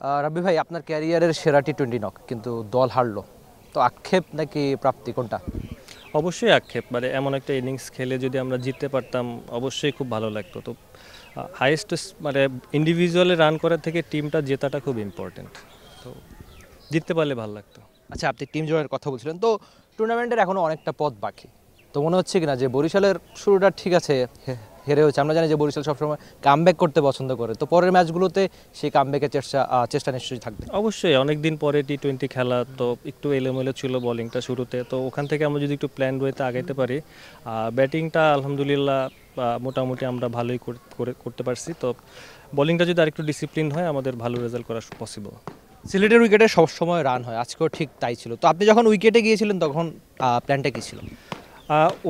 রাব্বি ভাই, আপনার ক্যারিয়ারের সেরা টি-20 নক, কিন্তু দল হারলো, তো আক্ষেপ নাকি প্রাপ্তি কোনটা? অবশ্যই আক্ষেপ, মানে এমন একটা ইনিংস খেলে যদি আমরা জিততে পারতাম অবশ্যই খুব ভালো লাগতো। তো হাইয়েস্ট মানে ইন্ডিভিজুয়ালে রান করার থেকে টিমটা জেতাটা খুব ইম্পর্টেন্ট, তো জিততে পারলে ভালো লাগতো। আচ্ছা, আপনি টিম জয়ের কথা বলছিলেন, তো টুর্নামেন্টের এখনও অনেকটা পথ বাকি, তো মনে হচ্ছে কিনা যে বরিশালের শুরুটা ঠিক আছে, হেরে হয়েছে, আমরা জানি যে বরিশাল সবসময় কামব্যাক করতে পছন্দ করে, তো পরের ম্যাচগুলোতে সেই কামব্যাকের চেষ্টা নিশ্চয়ই থাকবে। অবশ্যই অনেক দিন পরে টি-20 খেলা, তো একটু এলোমেলো ছিল বোলিংটা শুরুতে, তো ওখান থেকে আমরা যদি একটু প্ল্যান ওয়েতে আগাইতে পারি, ব্যাটিংটা আলহামদুলিল্লাহ মোটামুটি আমরা ভালোই করতে পারছি। তো বোলিংটা যদি আরেকটু ডিসিপ্লিন হয় আমাদের ভালো রেজাল্ট করা পসিবল। সিলেটের উইকেটে সবসময় রান হয়, আজকেও ঠিক তাই ছিল, তো আপনি যখন উইকেটে গিয়েছিলেন তখন প্ল্যানটা কী ছিল?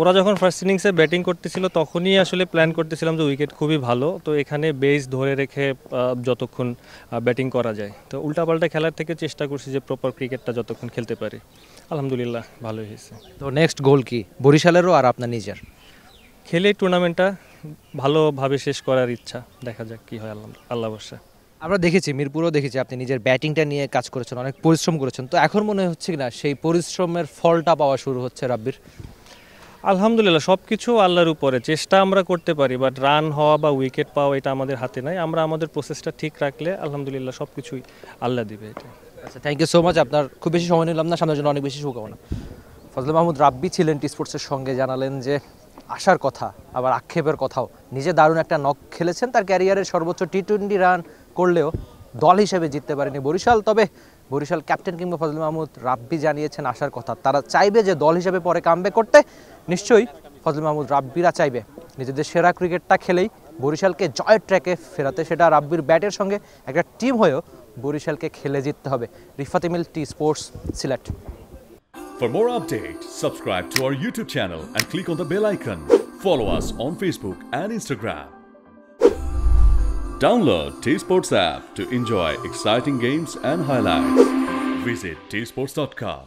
ওরা যখন ফার্স্ট ইনিংসে ব্যাটিং করতেছিল তখনই আসলে প্ল্যান করতেছিলাম যে উইকেট খুবই ভালো, তো এখানে বেস ধরে রেখে যতক্ষণ ব্যাটিং করা যায়, তো উল্টাপাল্টা খেলার থেকে চেষ্টা করছি যে প্রপার ক্রিকেটটা যতক্ষণ খেলতে পারি। আলহামদুলিল্লাহ ভালোই হয়েছে। তো নেক্সট গোল কি বরিশালেরও আর আপনার নিজের? খেলে টুর্নামেন্টটা ভালোভাবে শেষ করার ইচ্ছা, দেখা যাক কী হয়, আল্লাহ ভরসা। আমরা দেখেছি, মিরপুরও দেখেছি, আপনি নিজের ব্যাটিংটা নিয়ে কাজ করেছেন, অনেক পরিশ্রম করেছেন, তো এখন মনে হচ্ছে কিনা সেই পরিশ্রমের ফলটা পাওয়া শুরু হচ্ছে রাব্বির? আলহামদুলিল্লাহ সব কিছু আল্লাহর উপরে, চেষ্টা আমরা করতে পারি, বাট রান হওয়া বা উইকেট পাওয়া এটা আমাদের হাতে নাই। আমরা আমাদের প্রসেসটা ঠিক রাখলে আলহামদুলিল্লাহ সব কিছুই আল্লাহ দিবে। এটা আচ্ছা, থ্যাংক ইউ সো মাচ, আপনার খুব বেশি সময় নিলাম না, সামনের জন্য অনেক বেশি শুভকামনা। ফজলে মাহমুদ রাব্বি ছিলেন টি স্পোর্টসের সঙ্গে, জানালেন যে আশার কথা আবার আক্ষেপের কথাও, নিজে দারুণ একটা নক খেলেছেন, তার ক্যারিয়ারের সর্বোচ্চ টি-20 রান করলেও দল হিসেবে জিততে পারেনি বরিশাল, তবে বরিশাল ক্যাপ্টেন কিংবা ফজলে মাহমুদ রাব্বি জানিয়েছেন আশার কথা, তারা চাইবে যে দল হিসেবে পরে কামব্যাক করতে। নিশ্চয়ই ফজলে মাহমুদ রাব্বিরা চাইবে নিজেদের সেরা ক্রিকেটটা খেলেই বরিশালকে জয়ের ট্র্যাকে ফেরাতে, সেটা রাব্বির ব্যাটের সঙ্গে একটা টিম হয়েও বরিশালকে খেলে জিততে হবে। Rifat Emil, T sports, Sylhet. For more updates, subscribe to our YouTube channel and click on the bell icon. Follow us on Facebook and Instagram. Download T-Sports app to enjoy exciting games and highlights. Visit tsports.com.